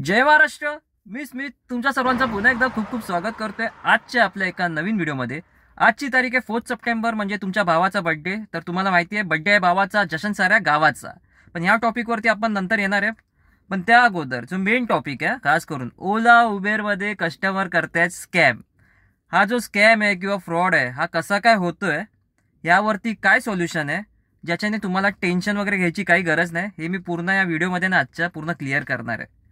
जय महाराष्ट्र. मी स्मित तुमच्या सर्वांचं पुन्हा एकदा खूप खूप स्वागत करतोय आजच्या आपल्या एका नवीन व्हिडिओमध्ये. आजची तारीख आहे 4 सप्टेंबर, म्हणजे तुमच्या भावाचा बर्थडे. तर तुम्हाला माहिती आहे बर्थडे आहे भावाचा, जशन साऱ्या गावाचा. पण ह्या टॉपिकवरती आपण नंतर येणार आहे. पण त्या अगोदर जो मेन टॉपिक आहे, खास करून ओला उबेरमध्ये कस्टमर करतायत स्कॅम. हा जो स्कॅम आहे किंवा फ्रॉड आहे, हा कसा काय होतोय, यावरती काय सोल्युशन आहे, ज्याच्याने तुम्हाला टेन्शन वगैरे घ्यायची काही गरज नाही, हे मी पूर्ण या व्हिडिओमध्ये ना आजच्या पूर्ण क्लिअर करणार आहे.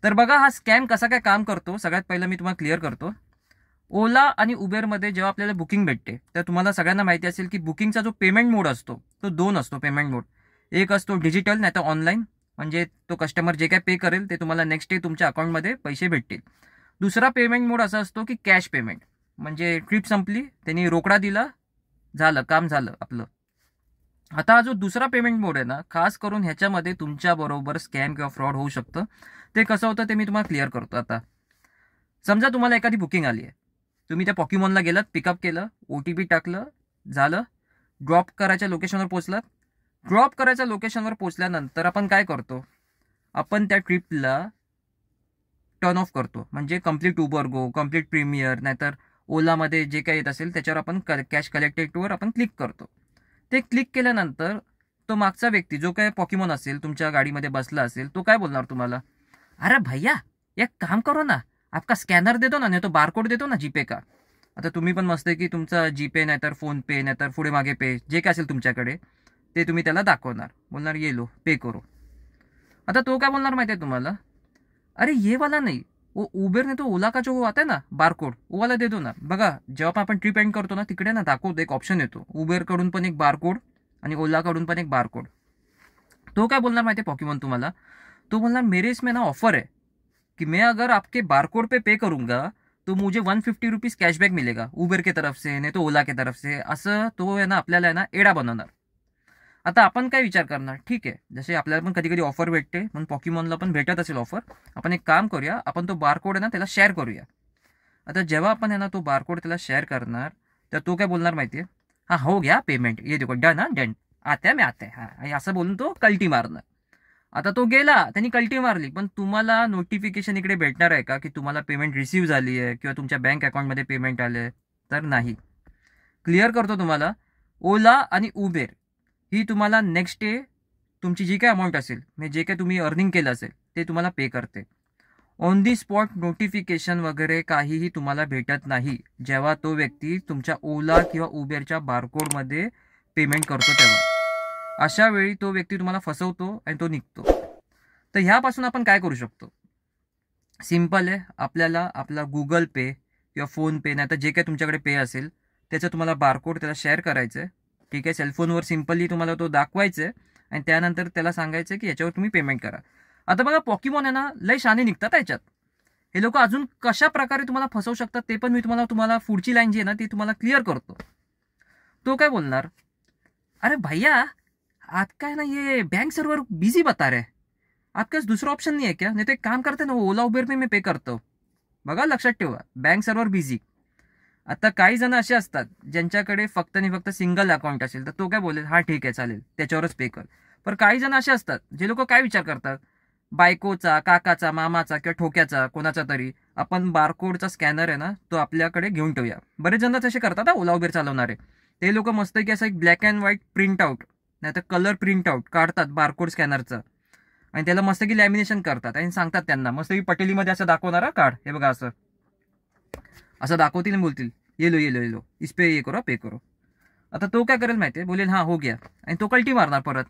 तर बघा हा स्कॅम कसा काय काम करतो. सगळ्यात पहिलं मी तुम्हाला क्लिअर करतो. ओला आणि उबेरमध्ये जेव्हा आपल्याला बुकिंग भेटते, तर तुम्हाला सगळ्यांना माहिती असेल की बुकिंगचा जो पेमेंट मोड असतो तो दोन असतो. पेमेंट मोड एक असतो डिजिटल, नाही तर ऑनलाईन, म्हणजे तो कस्टमर जे काय पे करेल ते तुम्हाला नेक्स्ट डे तुमच्या अकाउंटमध्ये पैसे भेटतील. दुसरा पेमेंट मोड असा असतो की कॅश पेमेंट, म्हणजे ट्रिप संपली, त्यांनी रोकडा दिला, झालं काम झालं आपलं. आता हा जो दुसरा पेमेंट मोड आहे ना, खास करून ह्याच्यामध्ये तुमच्या बरोबर स्कॅम किंवा फ्रॉड होऊ शकतं. ते कसं होतं ते मी तुम्हाला क्लिअर करतो. आता समजा तुम्हाला एखादी बुकिंग आली आहे, तुम्ही त्या पॉकीमॉनला गेलात, पिकअप केलं, OTP टाकलं, झालं. ड्रॉप करायच्या लोकेशनवर पोहोचलात. ड्रॉप करायच्या लोकेशनवर पोहोचल्यानंतर आपण काय करतो, आपण त्या ट्रिपला टर्न ऑफ करतो. म्हणजे कम्प्लीट उबर गो, कम्प्लीट प्रीमियर, नाहीतर ओलामध्ये जे काही येत असेल त्याच्यावर आपण कॅश कलेक्टेडवर आपण क्लिक करतो. ते क्लिक केल्यानंतर तो मागचा व्यक्ती जो काय पॉकीमॉन असेल तुमच्या गाडीमध्ये बसला असेल, तो काय बोलणार तुम्हाला, अरे भैया एक काम करो ना, आपका स्कॅनर देतो ना, नाही तो बारकोड देतो ना जीपे का. आता तुम्ही पण मस्त आहे की तुमचा जीपे नाहीतर फोन पे नाहीतर पुढे मागे पे जे काय असेल तुमच्याकडे, ते तुम्ही त्याला दाखवणार, बोलणार ये लो पे करो. आता तो काय बोलणार माहिती आहे तुम्हाला, अरे ये वाला नहीं, वो उबेर ने तो ओला का जो आता है ना बारकोड, वो वाला दे दो ना. बघा जेव्हा आपण ट्रिप एंड करतो ना, तिकडे ना दाखवतो एक ऑप्शन येतो, उबेरकडून पण एक बारकोड आणि ओलाकडून पण एक बारकोड. तो काय बोलणार माहिती आहे पॉकीमॉन तुम्हाला, तो बोलणार मेरे इसमें ना ऑफर है कि मैं अगर आपके बारकोड पे पे करूंगा तो मुझे 150 रुपीज़ कैशबॅक मिलेगा उबेर के तरफ से, नाही तो ओला के तरफ से. असं तो आहे ना आपल्याला आहे ना एडा बनवणार. आता आपण काय विचार करणार, ठीक आहे जसे आपल्याला पण कधी कधी ऑफर भेटते, पण पॉकीमॉनला पण भेटत असेल ऑफर, आपण एक काम करूया, आपण तो बारकोड आहे ना त्याला शेअर करूया. आता जेव्हा आपण आहे ना तो बारकोड त्याला शेअर करणार, तर तो काय बोलणार माहितीये, हा हो गया पेमेंट, ये देखो डन, हा डन, आत्या मी आत्या, हा आणि असं बोलून तो कल्टी मारणार. आता तो गेला, त्यांनी कल्टी मारली, पण तुम्हाला नोटिफिकेशन इकडे भेटणार आहे का की तुम्हाला पेमेंट रिसीव्ह झाली आहे किंवा तुमच्या बँक अकाउंटमध्ये पेमेंट आले, तर नाही. क्लिअर करतो तुम्हाला, ओला आणि उबेर ही तुम्हाला नेक्स्ट डे तुमची जी काय अमाऊंट असेल, म्हणजे जे काय तुम्ही अर्निंग केलं असेल ते तुम्हाला पे करते. ऑन दी स्पॉट नोटिफिकेशन वगैरे काहीही तुम्हाला भेटत नाही जेव्हा तो व्यक्ती तुमच्या ओला किंवा उबेरच्या बारकोडमध्ये पेमेंट करतो तेव्हा. अशा वेळी तो व्यक्ती तुम्हाला फसवतो आणि तो निघतो. तर ह्यापासून आपण काय करू शकतो, सिम्पल आहे, आपल्याला आपला गुगल पे किंवा फोन पे नाही तर जे काही तुमच्याकडे पे असेल त्याचं तुम्हाला बारकोड त्याला शेअर करायचं आहे. ठीक आहे, सेलफोनवर सिम्पली तुम्हाला तो दाखवायचा आहे आणि त्यानंतर त्याला सांगायचं की याच्यावर तुम्ही पेमेंट करा. आता बघा पॉकीमॉन आहे ना लय शाने निघतात याच्यात. हे लोक अजून कशा प्रकारे तुम्हाला फसवू शकतात ते पण मी तुम्हाला पुढची लाईन जी आहे ना ती तुम्हाला क्लिअर करतो. तो काय बोलणार, अरे भैया आपका है ना ये बैंक सर्वर बिजी बता रहे, आपके पास दूसरा ऑप्शन नहीं है क्या, नहीं तो एक काम करते ना ओला उबेर पे मैं पे करतो. बघा लक्षात ठेवा, बँक सर्वर बिझी. आता काही जण असे असतात ज्यांच्याकडे फक्त आणि फक्त सिंगल अकाउंट असेल, तर तो काय बोलेल, हा ठीक आहे चालेल त्याच्यावरच पे कर. पण काही जण असे असतात जे लोक काय विचार करतात, बायकोचा, काकाचा, मामाचा किंवा ठोक्याचा कोणाचा तरी आपण बारकोडचा स्कॅनर आहे ना तो आपल्याकडे घेऊन ठेवूया. बरेच जण तसे करतात हा ओला उबेर चालवणारे. ते लोक मस्त की असं एक black and white print out नाही तर कलर प्रिंट आउट काढतात बारकोड स्कॅनरचं आणि त्याला मस्त की लॅमिनेशन करतात आणि सांगतात त्यांना मस्त की पटेलीमध्ये असं दाखवणारा कार्ड, हे बघा असं असं दाखवतील आणि बोलतील येलो येलो येलो इस पे ये करो पे करो. आता तो काय करेल माहिती आहे, बोलेल हा हो गया आणि तो कल्टी मारणार. परत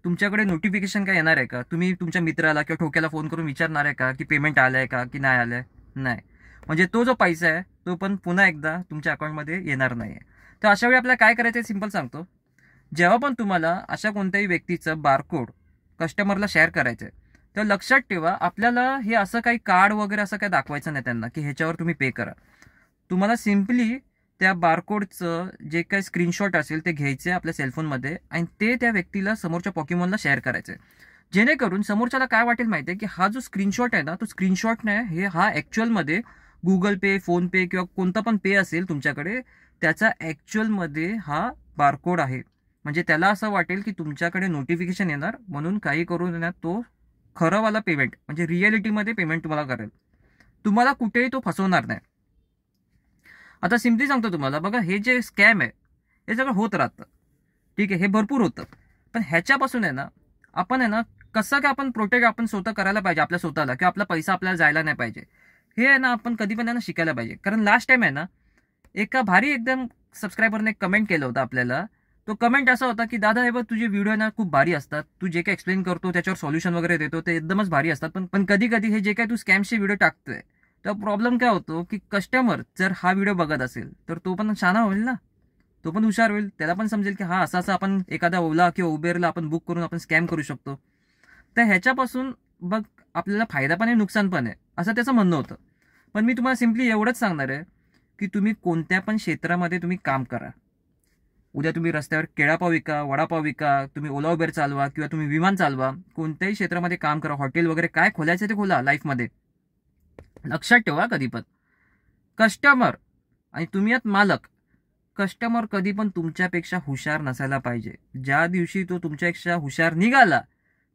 तुमच्याकडे नोटिफिकेशन काय येणार आहे का, तुम्ही तुमच्या मित्राला किंवा ठोक्याला फोन करून विचारणार आहे का की पेमेंट आलंय का की नाही आलंय, नाही. म्हणजे तो जो पैसा आहे तो पण पुन्हा एकदा तुमच्या अकाउंटमध्ये येणार नाही आहे. तर अशा वेळी आपल्याला काय करायचं आहे, सिंपल सांगतो. जेव्हा पण तुम्हाला अशा कोणत्याही व्यक्तीचं बारकोड कस्टमरला शेअर करायचं आहे, तर लक्षात ठेवा आपल्याला हे असं काही कार्ड वगैरे असं काही दाखवायचं नाही त्यांना की ह्याच्यावर तुम्ही पे करा. तुम्हाला सिम्पली त्या बारकोडचं जे काही स्क्रीनशॉट असेल ते घ्यायचे आपल्या सेलफोनमध्ये आणि ते त्या व्यक्तीला समोरच्या पॉकीमॉनला शेअर करायचं आहे. जेणेकरून समोरच्याला काय वाटेल माहिती आहे की हा जो स्क्रीनशॉट आहे ना तो स्क्रीनशॉट नाही, हे हा ॲक्च्युअलमध्ये गुगल पे, फोन पे किंवा कोणता पण पे असेल तुमच्याकडे त्याचा ॲक्च्युअलमध्ये हा बारकोड आहे. म्हणजे त्याला असं वाटेल की तुमच्याकडे नोटिफिकेशन येणार म्हणून काही करून ना तो खरंवाला पेमेंट म्हणजे रिॲलिटीमध्ये पेमेंट तुम्हाला करेल. तुम्हाला कुठेही तो फसवणार नाही. आता सिम्पली सांगतो तुम्हाला, बघा हे जे स्कॅम आहे हे सगळं होत राहतं, ठीक आहे, हे भरपूर होतं. पण ह्याच्यापासून आहे ना आपण आहे ना कसं काय आपण प्रोटेक्ट आपण स्वतः करायला पाहिजे आपल्या स्वतःला, किंवा आपला पैसा आपल्याला जायला नाही पाहिजे, हे आहे ना आपण कधी पण आहे ना शिकायला पाहिजे. कारण लास्ट टाइम आहे ना एका भारी एकदम सबस्क्रायबरने कमेंट केलं होतं आपल्याला. तो कमेंट असा होता की दादा हे बघ तुझे व्हिडिओ ना खूप भारी असतात, तू जे काही एक्सप्लेन करतो त्याच्यावर सॉल्युशन वगैरे देतो ते एकदमच भारी असतात, पण कधी कधी हे जे काही तू स्कॅमचे व्हिडिओ टाकतोय तर प्रॉब्लेम काय होतो की कस्टमर जर हा व्हिडिओ बघत असेल तर तो पण शहाणा होईल ना, तो पण हुशार होईल, त्याला पण समजेल की हा असं आपण एखादा ओला किंवा उबेरला आपण बुक करून आपण स्कॅम करू शकतो. तर ह्याच्यापासून बघ आपल्याला फायदा पण आहे नुकसान पण आहे असं त्याचं म्हणणं होतं. पण मी तुम्हाला सिम्पली एवढंच सांगणार आहे की तुम्ही कोणत्या पण क्षेत्रामध्ये तुम्ही काम करा. उद्या तुम्ही रस्त्यावर केळापाव विका, वडापाव विका, तुम्ही ओला उबेर चालवा किंवा तुम्ही विमान चालवा, कोणत्याही क्षेत्रामध्ये काम करा, हॉटेल वगैरे काय खोलायचं ते खोला लाईफमध्ये. लक्षात ठेवा कधी पण कस्टमर आणि तुम्ही आहात मालक, कस्टमर कधी पण तुमच्यापेक्षा हुशार नसायला पाहिजे. ज्या दिवशी तो तुमच्यापेक्षा हुशार निघाला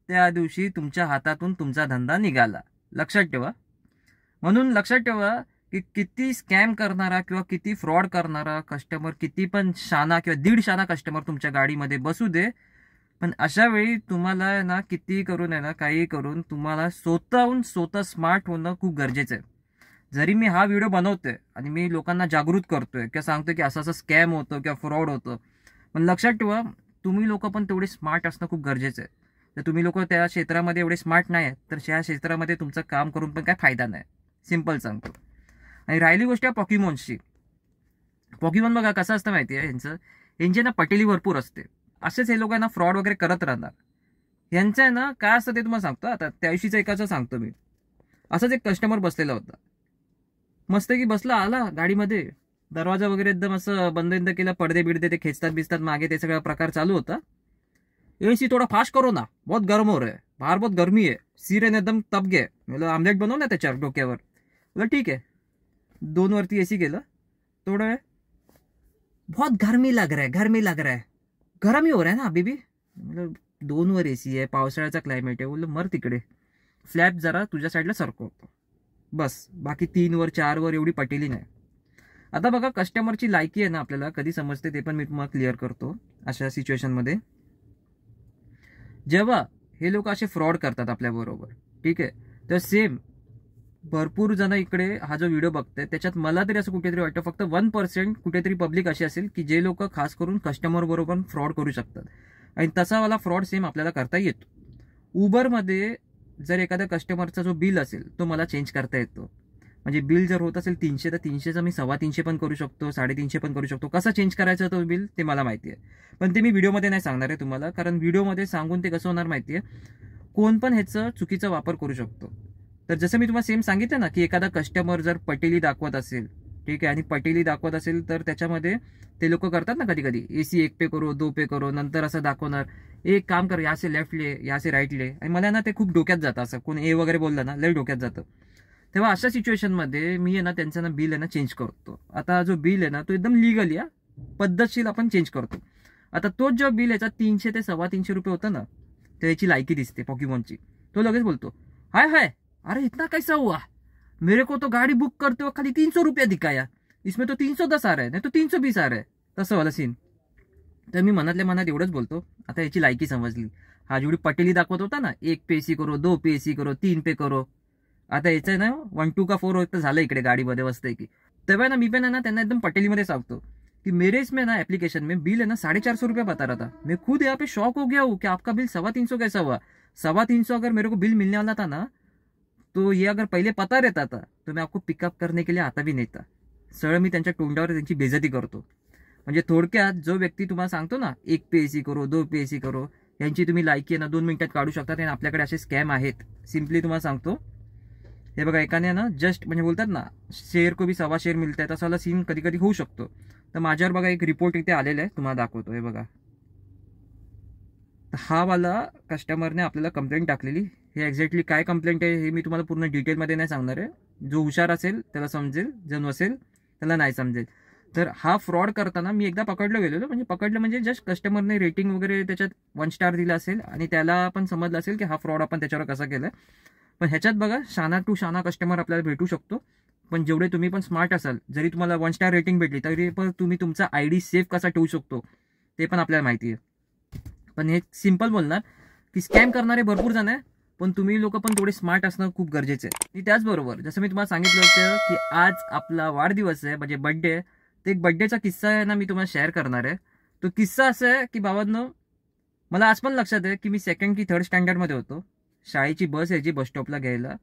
त्या दिवशी तुमच्या हातातून तुमचा धंदा निघाला. लक्षात ठेवा. म्हणून लक्षात ठेवा की किती स्कॅम करणारा किंवा किती फ्रॉड करणारा कस्टमर, किती पण शाना किंवा दीड शाना कस्टमर तुमच्या गाडीमध्ये बसू दे, पण अशा वेळी तुम्हाला ना किती करून आहे ना काही करून तुम्हाला स्वतःहून स्वतः स्मार्ट होणं खूप गरजेचं आहे. जरी मी हा व्हिडिओ बनवतोय आणि मी लोकांना जागृत करतोय किंवा सांगतोय की असं असं स्कॅम होतं किंवा फ्रॉड होतं, पण लक्षात ठेवा तुम्ही लोक पण तेवढे स्मार्ट असणं खूप गरजेचं आहे. तर तुम्ही लोक त्या क्षेत्रामध्ये एवढे स्मार्ट नाही आहेत तर त्या क्षेत्रामध्ये तुमचं काम करून पण काय फायदा नाही. सिम्पल सांगतो. आणि राहिली गोष्ट आहे पॉकीमॉन्सची. पॉकीमॉन बघा कसं असतं माहिती आहे, यांचे ना पटेली भरपूर असते. असेच हे लोक ना फ्रॉड वगैरे करत राहणार. यांचं आहे ना काय असतं ते तुम्हाला सांगतो. आता त्या दिवशीचं एकाचं सांगतो मी. असंच एक कस्टमर बसलेला होता, मस्त की बसला आला गाडीमध्ये, दरवाजा वगैरे एकदम असं बंद केला, पडदे बिडदे ते खेचतात बिचतात मागे, ते सगळा प्रकार चालू होता. एसी थोड़ा फास्ट करो ना, बहुत गर्म हो रहा है, बाहर बहुत गर्मी है, सिरे एकदम तप गए, मतलब आमलेट बनव ना त्याच्यावर डोक्यावर. बोला ठीक आहे. 2 वरती एसी केलं. थोडं वेळ, बहुत गर्मी लग रहा है, गर्मी लग रहा है, गरम ही हो रहा है ना अभी भी. मतलब 2 वर एसी आहे, पावसाळ्याचा क्लायमेट आहे. बोललं मर तिकडे, फ्लॅप जरा तुझ्या साईडला सरकवतो बस, बाकी 3 वर 4 वर एवढी पटेली नाही. आता बघा कस्टमरची लायकी आहे ना आपल्याला कधी समजते ते पण मी तुम्हाला क्लिअर करतो. अशा सिच्युएशनमध्ये जेव्हा हे लोक असे फ्रॉड करतात आपल्याबरोबर, ठीक आहे, तर सेम भरपूर जण इकडे हा जो व्हिडिओ बघताय त्याच्यात मला तरी असं कुठेतरी वाटतं फक्त 1% कुठेतरी पब्लिक अशी असेल की जे लोक खास करून कस्टमर बरोबर फ्रॉड करू शकतात. आणि तसावाला फ्रॉड सेम आपल्याला करता येतो. उबरमध्ये जर एखाद्या कस्टमरचा जो बिल असेल तो मला चेंज करता येतो. म्हणजे बिल जर होत असेल 300 तर 300चं मी 350 पण करू शकतो, 350 पण करू शकतो. कसं चेंज करायचं तो बिल ते मला माहिती आहे, पण ते मी व्हिडिओमध्ये नाही सांगणार आहे तुम्हाला. कारण व्हिडिओमध्ये सांगून ते कसं होणार माहिती आहे, कोण पण ह्याचं चुकीचा वापर करू शकतो. तर जसं मी तुम्हाला सेम सांगितलं ना की एखादा कस्टमर जर पटेली दाखवत असेल, ठीक आहे, आणि पटेली दाखवत असेल तर त्याच्यामध्ये ते लोक करतात ना कधी कधी एसी 1 पे करो 2 पे करो, नंतर असं दाखवणार एक काम कर या से लेफ्ट ले या से राईट ले. आणि मला ना ते खूप डोक्यात जातं, असं कोण ए वगैरे बोललं ना लय डोक्यात जातं. तेव्हा अशा सिच्युएशनमध्ये मी आहे ना त्यांचं ना बिल आहे ना चेंज करतो. आता जो बिल आहे ना तो एकदम लिगल या पद्धतशीर आपण चेंज करतो. आता तोच जो बिल याचा 300 ते 350 रुपये होता ना, तर याची लायकी दिसते पॉकीमॉनची. तो लगेच बोलतो हाय हाय अरे इतना कैसा हुआ, मेरे को तो गाड़ी बुक करते हो खाली 300 रुपया दिखाया, इसमें तो 310 आ रहा है, नहीं तो 320 आ रहा है. तसं वाला सीन. तर मी मनातल्या मनात एवढंच बोलतो, आता याची लायकी समजली. हा जेवढी पटेली दाखवत होता ना 1 पे एसी करो 2 पे एसी करो 3 पे करो, आता याचं आहे ना 1 2 का 4 होतं झालं इकडे गाडीमध्ये बसतंय की. तेव्हा ना मी पण आहे ना त्यांना एकदम पटेलीमध्ये सांगतो कि मेरे इसमें ना एप्लीकेशन में बिल है ना 450 रुपया बता रहा था. मैं खुद यहाँ पे शॉक हो गया हूँ कि आपका बिल 350 कैसा हुआ. 350 अगर मेरे को बिल मिलने वाला था ना तो ये अगर पहिले पता रहता था तो मैं आपको पिकअप करने के लिए आता भी नहीं था. सरळ मी त्यांच्या तोंडावर त्यांची बेइज्जती करतो. म्हणजे थोडक्यात जो व्यक्ती तुम्हाला सांगतो ना 1 पे एसी करो 2 पे एसी करो, यांची तुम्ही लायकी आहे ना 2 मिनिटात काढू शकता. आणि आपल्याकडे असे स्कॅम आहेत. सिम्पली तुम्हाला सांगतो, हे बघा एकाने ना जस्ट म्हणजे बोलतात ना शेअर को भी 1.25 शेअर मिळत आहेत असाला सीन कधी कधी होऊ शकतो. तर माझ्यावर बघा एक रिपोर्ट इथे आलेला आहे, तुम्हाला दाखवतो. हे बघा हा वाला कस्टमरने आपल्याला कंप्लेंट टाकलेली. हे एक्झॅक्टली काय कंप्लेंट आहे हे मी तुम्हाला पूर्ण डिटेलमध्ये नाही सांगणार आहे. जो हुशार असेल त्याला समजेल, जो नसेल त्याला नाही समजेल. तर हा फ्रॉड करताना मी एकदा पकडलं गेलेलो, म्हणजे पकडलं म्हणजे जस्ट कस्टमरने रेटिंग वगैरे त्याच्यात 1 स्टार दिला असेल आणि त्याला पण समजलं असेल की हा फ्रॉड आपण त्याच्यावर कसा केलाय. पण ह्याच्यात बघा शाना टू शाना कस्टमर आपल्याला भेटू शकतो. पण जेवढे तुम्ही पण स्मार्ट असाल, जरी तुम्हाला 1 स्टार रेटिंग भेटली तरी पण तुम्ही तुमचा ID सेफ कसा ठेवू शकतो ते पण आपल्याला माहिती आहे. पण हे सिम्पल बोलणार की स्कॅम करणारे भरपूर जण आहे, पण तुम्ही लोक पण थोडे स्मार्ट असणं खूप गरजेचं आहे. आणि त्याचबरोबर जसं मी तुम्हाला सांगितलं होतं की आज आपला वाढदिवस आहे, म्हणजे बड्डे आहे. तर एक बड्डेचा किस्सा आहे ना, मी तुम्हाला शेअर करणार आहे. तो किस्सा असा आहे की बाबांनो, मला आज पण लक्षात आहे की मी 2nd की 3rd स्टँडर्डमध्ये होतो. शाळेची बस यायची बस स्टॉपला घ्यायला.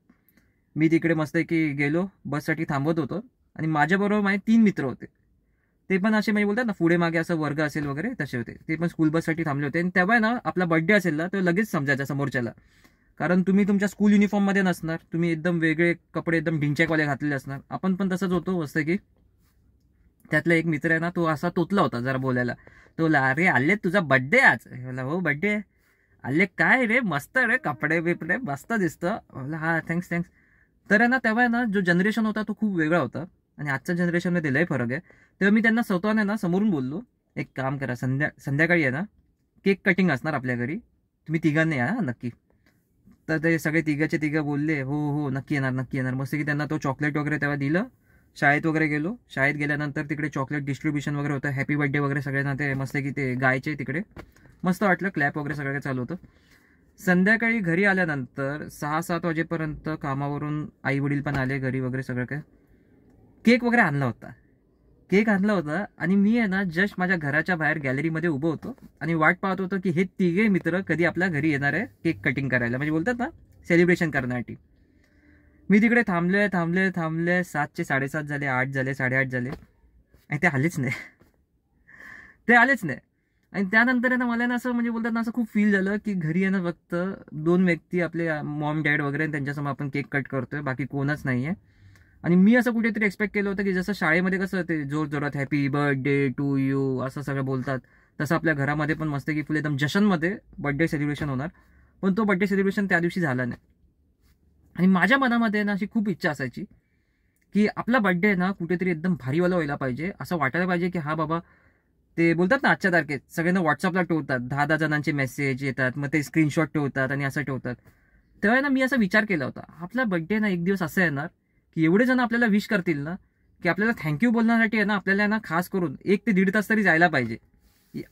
मी तिकडे मस्त की गेलो, बससाठी थांबवत होतो आणि माझ्याबरोबर माझे 3 मित्र होते. ते पण असे म्हणजे बोलतात ना, पुढे मागे असं वर्ग असेल वगैरे तसे होते. ते पण स्कूल बससाठी थांबले होते. आणि तेव्हा ना आपला बर्थडे असेल ना, तो लगेच समजायचा समोरच्याला. कारण तुम्ही तुमच्या स्कूल युनिफॉर्ममध्ये नसणार, तुम्ही एकदम वेगळे कपडे एकदम ढिंचॅकवाले घातलेले असणार. आपण पण तसंच होतो मस्त की. त्यातला एक मित्र आहे ना, तो असा तोतला होता जरा बोलायला. तो अरे आले तुझा बर्थडे आज. मला हो बर्थडे. आले काय रे, मस्त रे कपडे बिपडे मस्त दिसतं. मला हा थँक्स. तर आहे ना, तेव्हा आहे ना जो जनरेशन होता तो खूप वेगळा होता आणि आजच्या जनरेशनमध्ये लय फरक आहे. तेव्हा मी त्यांना स्वतःने ना समोरून बोललो, एक काम करा, संध्याकाळी आहे ना केक कटिंग असणार आपल्या घरी, तुम्ही तिघांनी या नक्की. तर ते सगळे तिघाचे तिघं बोलले हो नक्की येणार. मस्त की त्यांना तो चॉकलेट वगैरे तेव्हा दिलं. शाळेत वगैरे गेलो. शाळेत गेल्यानंतर तिकडे चॉकलेट डिस्ट्रीब्युशन वगैरे होतं. हॅपी बर्थडे वगैरे सगळ्यांना ते मस्त की ते गायचे तिकडे. मस्त वाटलं, क्लॅप वगैरे सगळं चालू होतं. संध्याकाळी घरी आल्यानंतर 6-7 वाजेपर्यंत कामावरून आई वडील पण आले घरी वगैरे सगळं काय. केक वगैरे आणला होता आणि मी आहे ना जस्ट माझ्या घराच्या बाहेर गॅलरीमध्ये उभं होतो आणि वाट पाहत होतो की हे तिघे मित्र कधी आपल्या घरी येणार आहे केक कटिंग करायला, म्हणजे बोलतात ना सेलिब्रेशन करण्यासाठी. मी तिकडे थांबले 7चे 7:30 झाले, 8 झाले, 8:30 झाले आणि ते आलेच नाही. आणि त्यानंतर आहे ना मला ना असं म्हणजे बोलतात ना असं खूप फील झालं की घरी आहे ना फक्त 2 व्यक्ती आपले मॉम डॅड वगैरे, त्यांच्यासमोर आपण केक कट करतोय, बाकी कोणच नाही आहे. आणि मी असं कुठेतरी एक्सपेक्ट केलं होतं की जसं शाळेमध्ये कसं ते जोरात हॅपी बर्थडे टू यू असं सगळं बोलतात, तसं आपल्या घरामध्ये पण मस्त की फुल एकदम जशनमध्ये बर्थडे सेलिब्रेशन होणार. पण तो बर्थडे सेलिब्रेशन त्या दिवशी झाला नाही. आणि माझ्या मनामध्ये ना अशी खूप इच्छा असायची की आपला बर्थडे ना कुठेतरी एकदम भारीवाला व्हायला पाहिजे. असं वाटायला पाहिजे की हा बाबा, ते बोलतात ना आजच्या तारखेत सगळ्यांना व्हॉट्सअपला ठेवतात, 10-10 जणांचे मेसेज येतात, मग ते स्क्रीनशॉट ठेवतात आणि असं ठेवतात. तेव्हा ना मी असा विचार केला होता, आपला बर्थडे ना एक दिवस असं येणार की एवढे जण आपल्याला विश करतील ना की आपल्याला थँक्यू बोलण्यासाठी आहे ना आपल्याला ना खास करून 1 ते 1.5 तास तरी जायला पाहिजे,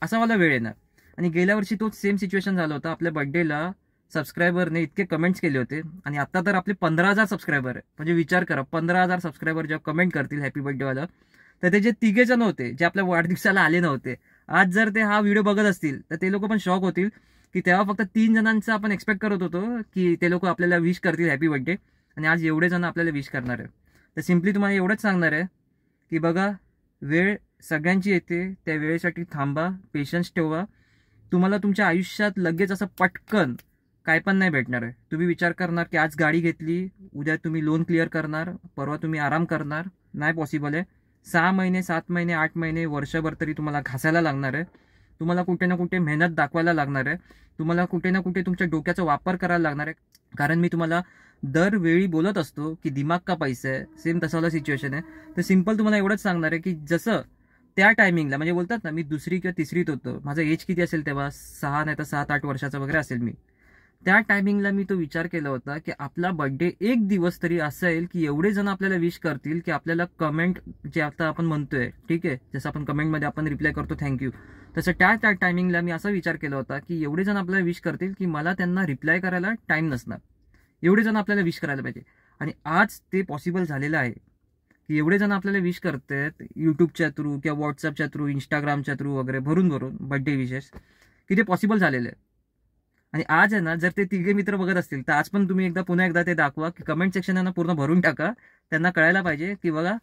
असा मला वेळ येणार. आणि गेल्या वर्षी तोच सेम सिच्युएशन झालं होतं. आपल्या बर्थडेला सबस्क्रायबरने इतके कमेंट्स केले होते आणि आता तर आपले 15,000 सबस्क्रायबर आहे. म्हणजे विचार करा, 15,000 सबस्क्रायबर जेव्हा कमेंट करतील हॅपी बर्थडेवाला, तर ते जे तिघे जण होते जे आपल्या वाढदिवसाला आले नव्हते, आज जर ते हा व्हिडिओ बघत असतील तर ते लोक पण शॉक होतील की तेव्हा फक्त 3 जणांचं आपण एक्सपेक्ट करत होतो की ते लोक आपल्याला विश करतील हॅपी बर्थडे, आणि आज एवढे जण आपल्याला विश करणार आहे. तर सिम्पली तुम्हाला एवढंच सांगणार आहे की बघा, वेळ सगळ्यांची येते, त्या वेळेसाठी थांबा, पेशन्स ठेवा. तुम्हाला तुमच्या आयुष्यात लगेच असं पटकन काय पण नाही भेटणार आहे. तुम्ही विचार करणार की आज गाडी घेतली, उद्या तुम्ही लोन क्लिअर करणार, परवा तुम्ही आराम करणार, नाही पॉसिबल आहे. 6 महिने, 7 महिने, 8 महिने, वर्षभर तरी तुम्हाला घासायला लागणार आहे. तुम्हाला कुठे ना कुठे मेहनत दाखवायला लागणार आहे. तुम्हाला कुठे ना कुठे तुमच्या डोक्याचा वापर करायला लागणार आहे. कारण मी तुम्हाला दरवेळी बोलत असतो की दिमाग का पैसा आहे, सेम तसावाला सिच्युएशन आहे. तर सिम्पल तुम्हाला एवढंच सांगणार आहे की जसं त्या टायमिंगला, म्हणजे बोलतात ना मी 2री किंवा 3रीत होतो, माझं एज किती असेल तेव्हा, 6 नाही तर 7-8 वर्षाचा वगैरे असेल मी, त्या टायमिंगला मी तो विचार केला होता की आपला बर्थडे एक दिवस तरी असा येईल की एवढे जण आपल्याला विश करतील की आपल्याला कमेंट, जे आता आपण म्हणतोय ठीक आहे, जसं आपण कमेंटमध्ये आपण रिप्लाय करतो थँक्यू, तसं त्या टायमिंगला मी असा विचार केला होता की एवढे जण आपल्याला विश करतील की मला त्यांना रिप्लाय करायला टाइम नसणार. एवढे जण आपल्याला विश करायला पाहिजे. आणि आज ते पॉसिबल झालेलं आहे की एवढे जण आपल्याला विश करतात यूट्यूबच्या थ्रू किंवा व्हॉट्सअपच्या थ्रू, इंस्टाग्रामच्या थ्रू वगैरे भरून बर्थडे विशेष, की ते पॉसिबल झालेलं आहे. आणि आज आहे ना, जर ते तिघे मित्र बघत असतील तर आज पण तुम्ही पुन्हा एकदा ते दाखवा की कमेंट सेक्शन आहे ना पूर्ण भरून टाका. त्यांना कळायला पाहिजे की बघा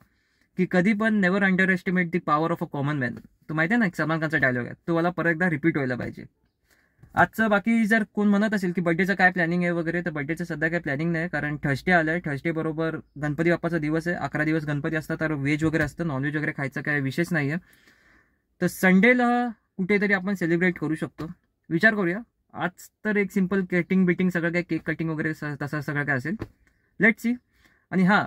की कधी पण never under estimate the power of a common man. तो माहिती आहे ना, एक सलमान खानचा डायलॉग आहे, तो मला परत एकदा रिपीट व्हायला पाहिजे. आजचं बाकी जर कोण म्हणत असेल की बर्थडेचं काय प्लॅनिंग आहे वगैरे, तर बर्थडेचं सध्या काय प्लॅनिंग नाही, कारण थर्सडे आलाय. थर्सडे बरोबर गणपती बाप्पाचा दिवस आहे. 11 दिवस गणपती असतात, तर व्हेज वगैरे असतं, नॉनव्हेज वगैरे खायचं काय विशेष नाही आहे. तर संडेला कुठेतरी आपण सेलिब्रेट करू शकतो. विचार करूया. आज तर एक सिम्पल केटिंग बिटिंग सगळं काय, केक कटिंग वगैरे तसं सगळं काय असेल, लेट्स सी. आणि हां,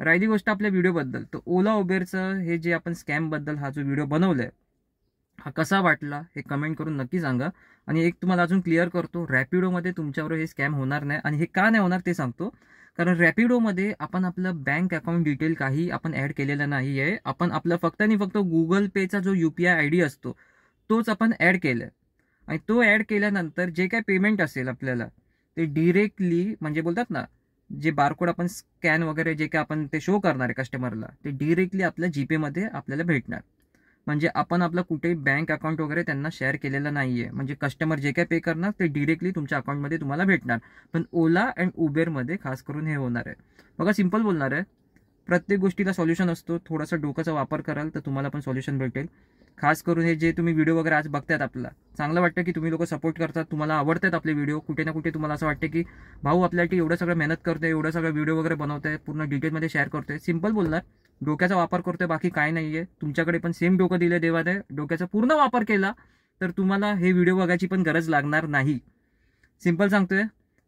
राहिली गोष्ट आपल्या व्हिडिओबद्दल, तर ओला उबेरचं हे जे आपण स्कॅमबद्दल हा जो व्हिडिओ बनवलाय हा कसा वाटला हे कमेंट करून नक्की सांगा. आणि एक तुम्हाला अजून क्लिअर करतो, रॅपिडोमध्ये तुमच्यावर हे स्कॅम होणार नाही. आणि हे का नाही होणार ते सांगतो. कारण रॅपिडोमध्ये आपण आपलं बँक अकाउंट डिटेल काही आपण ऍड केलेलं नाही आहे. आपण आपलं फक्त आणि फक्त गुगल पेचा जो UPI ID असतो तोच आपण ऍड केलाय. आणि तो ऍड केल्यानंतर जे काय पेमेंट असेल आपल्याला ते डिरेक्टली म्हणजे बोलतात ना, जे बारकोड आपण स्कॅन वगैरे जे काय आपण ते शो करणार आहे कस्टमरला, ते डिरेक्टली आपल्या जीपेमध्ये आपल्याला भेटणार. म्हणजे आपण आपलं कुठेही बँक अकाउंट वगैरे त्यांना शेअर केलेलं नाहीये. म्हणजे कस्टमर जे काय पे करणार ते डिरेक्टली तुमच्या अकाउंटमध्ये तुम्हाला भेटणार. पण ओला अँड उबेरमध्ये खास करून हे होणार आहे. बघा, सिंपल बोलणार आहे, प्रत्येक गोष्टीला सॉल्युशन असतो. थोडासा डोक्याचा वापर कराल तर तुम्हाला पण सॉल्युशन भेटेल. खास करून हे जे तुम्ही व्हिडिओ वगैरे आज बघतायत, आपला चांगलं वाटतं की तुम्ही लोक सपोर्ट करतात, तुम्हाला आवडतात आपले व्हिडिओ. कुठे ना कुठे तुम्हाला असं वाटतं की भाऊ आपल्यासाठी एवढं सगळं मेहनत करतोय, एवढं सगळं व्हिडिओ वगैरे बनवतोय, पूर्ण डिटेलमध्ये शेअर करतोय. सिंपल बोलणार, डोक्याचा वापर करतोय, बाकी काय नाहीये. तुमच्याकडे पण सेम डोकं दिलं देवाने, डोक्याचा पूर्ण वापर केला तर तुम्हाला हे व्हिडिओ बघायची पण गरज लागणार नाही. सिंपल सांगतोय,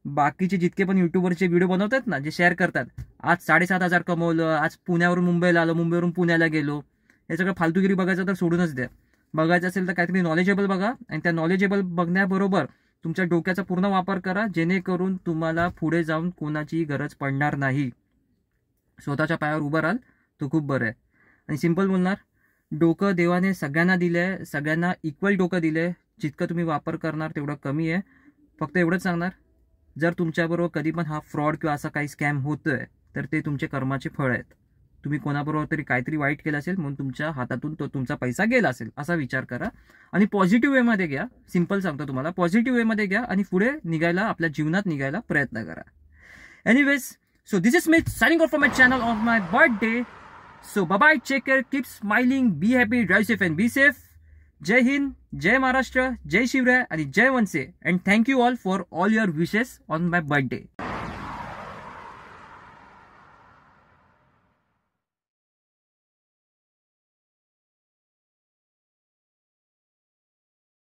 बाकीचे जितके पण युट्यूबरचे व्हिडिओ बनवतात ना, जे शेअर करतात, आज 7,500 कमवलं, आज पुण्यावरून मुंबईला आलो, मुंबईवरून पुण्याला गेलो, हे सगळं फालतूगिरी बघायचं तर सोडूनच द्या. बघायचं असेल तर काहीतरी नॉलेजेबल बघा. आणि त्या नॉलेजेबल बघण्याबरोबर तुमच्या डोक्याचा पूर्ण वापर करा, जेणेकरून तुम्हाला पुढे जाऊन कोणाची गरज पडणार नाही. स्वतःच्या पायावर उभं राहाल तो खूप बरं आहे. आणि सिंपल बोलणार, डोकं देवाने सगळ्यांना दिलंय, सगळ्यांना इक्वल डोकं दिलंय. जितकं तुम्ही वापर करणार तेवढं कमी आहे. फक्त एवढंच सांगणार, जर तुमच्याबरोबर कधी पण हा फ्रॉड किंवा असा काही स्कॅम होतोय तर ते तुमचे कर्माचे फळ आहेत. तुम्ही कोणाबरोबर तरी काहीतरी वाईट केलं असेल म्हणून तुमच्या हातातून तो तुमचा पैसा गेला असेल, असा विचार करा. आणि पॉझिटिव्ह वेमध्ये घ्या. सिंपल सांगतो तुम्हाला, पॉझिटिव्ह वेमध्ये घ्या आणि पुढे निघायला, आपल्या जीवनात निघायला प्रयत्न करा. Anyways, so this is me signing off from my channel on my birthday. So bye bye, take care, keep smiling, be happy, drive safe and be safe. Jai Hind, Jai Maharashtra, Jai Shivray and Jai Vanse, and thank you all for all your wishes on my birthday.